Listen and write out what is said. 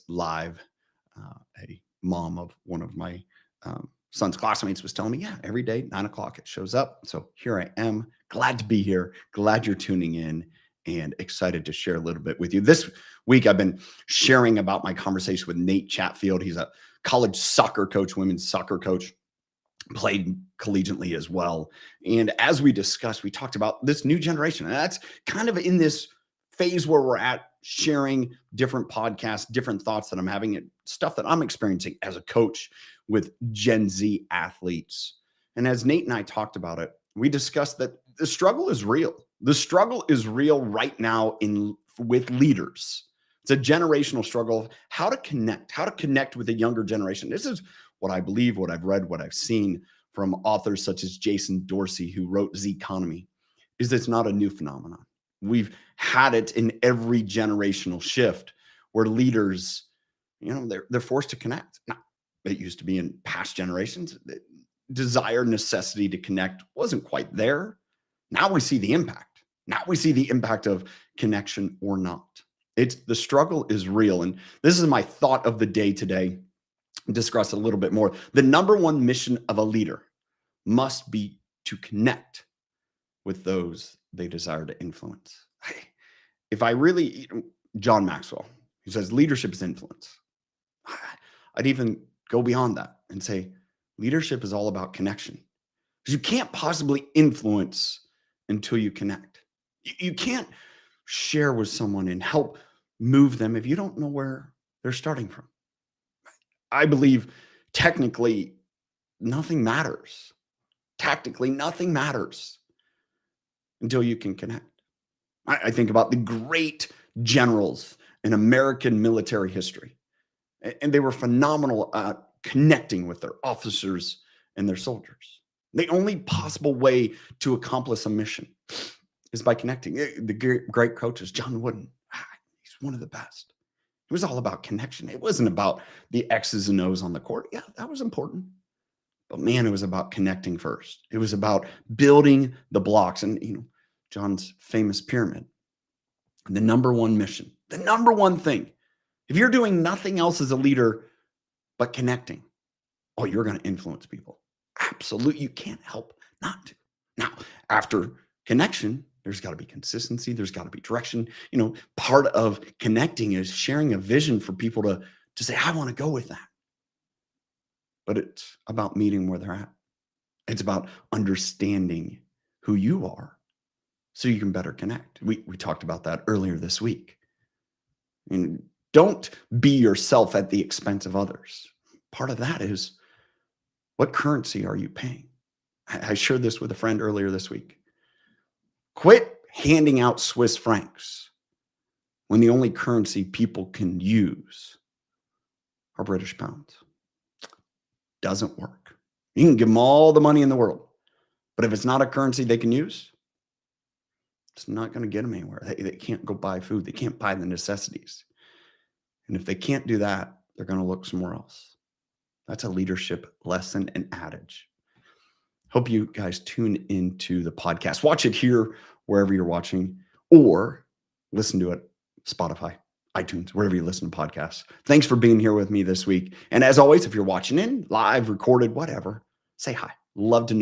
live. A mom of one of my son's classmates was telling me, yeah, every day, 9 o'clock, it shows up. So here I am. Glad to be here. Glad you're tuning in and excited to share a little bit with you. This week, I've been sharing about my conversation with Nate Chatfield. He's a college soccer coach, women's soccer coach, played collegiately as well. And as we discussed, we talked about this new generation. And that's kind of in this phase where we're at, sharing different podcasts, different thoughts that I'm having, and stuff that I'm experiencing as a coach with Gen Z athletes. And as Nate and I talked about it, we discussed that the struggle is real. The struggle is real right now with leaders. It's a generational struggle of how to connect with the younger generation. This is what I believe, what I've read, what I've seen from authors such as Jason Dorsey, who wrote Zeconomy, is it's not a new phenomenon. We've had it in every generational shift where leaders, they're forced to connect. Now, it used to be in past generations, the desire, necessity to connect wasn't quite there. Now we see the impact. Now we see the impact of connection or not. The struggle is real. And this is my thought of the day today. Discuss a little bit more. The number one mission of a leader must be to connect with those they desire to influence. If I really, John Maxwell, he says leadership is influence. I'd even go beyond that and say leadership is all about connection. Because you can't possibly influence until you connect. You can't share with someone and help move them if you don't know where they're starting from. I believe technically nothing matters. Tactically, nothing matters until you can connect. I think about the great generals in American military history, and they were phenomenal at connecting with their officers and their soldiers. The only possible way to accomplish a mission is by connecting. The great coaches, John Wooden, he's one of the best. It was all about connection. It wasn't about the X's and O's on the court. Yeah, that was important. But man, it was about connecting first. It was about building the blocks. And, John's famous pyramid, the number one mission, the number one thing. If you're doing nothing else as a leader but connecting, you're going to influence people. Absolutely. You can't help not to. Now, after connection, there's got to be consistency. There's got to be direction. Part of connecting is sharing a vision for people to say, I want to go with that. But it's about meeting where they're at. It's about understanding who you are so you can better connect. We talked about that earlier this week. And don't be yourself at the expense of others. Part of that is, what currency are you paying? I shared this with a friend earlier this week. Quit handing out Swiss francs when the only currency people can use are British pounds. Doesn't work. You can give them all the money in the world, but if it's not a currency they can use, it's not going to get them anywhere. They can't go buy food. They can't buy the necessities. And if they can't do that, they're going to look somewhere else. That's a leadership lesson and adage. Hope you guys tune into the podcast. Watch it here, wherever you're watching, or listen to it, Spotify, iTunes, wherever you listen to podcasts. Thanks for being here with me this week. And as always, if you're watching in, live, recorded, whatever, say hi. Love to know.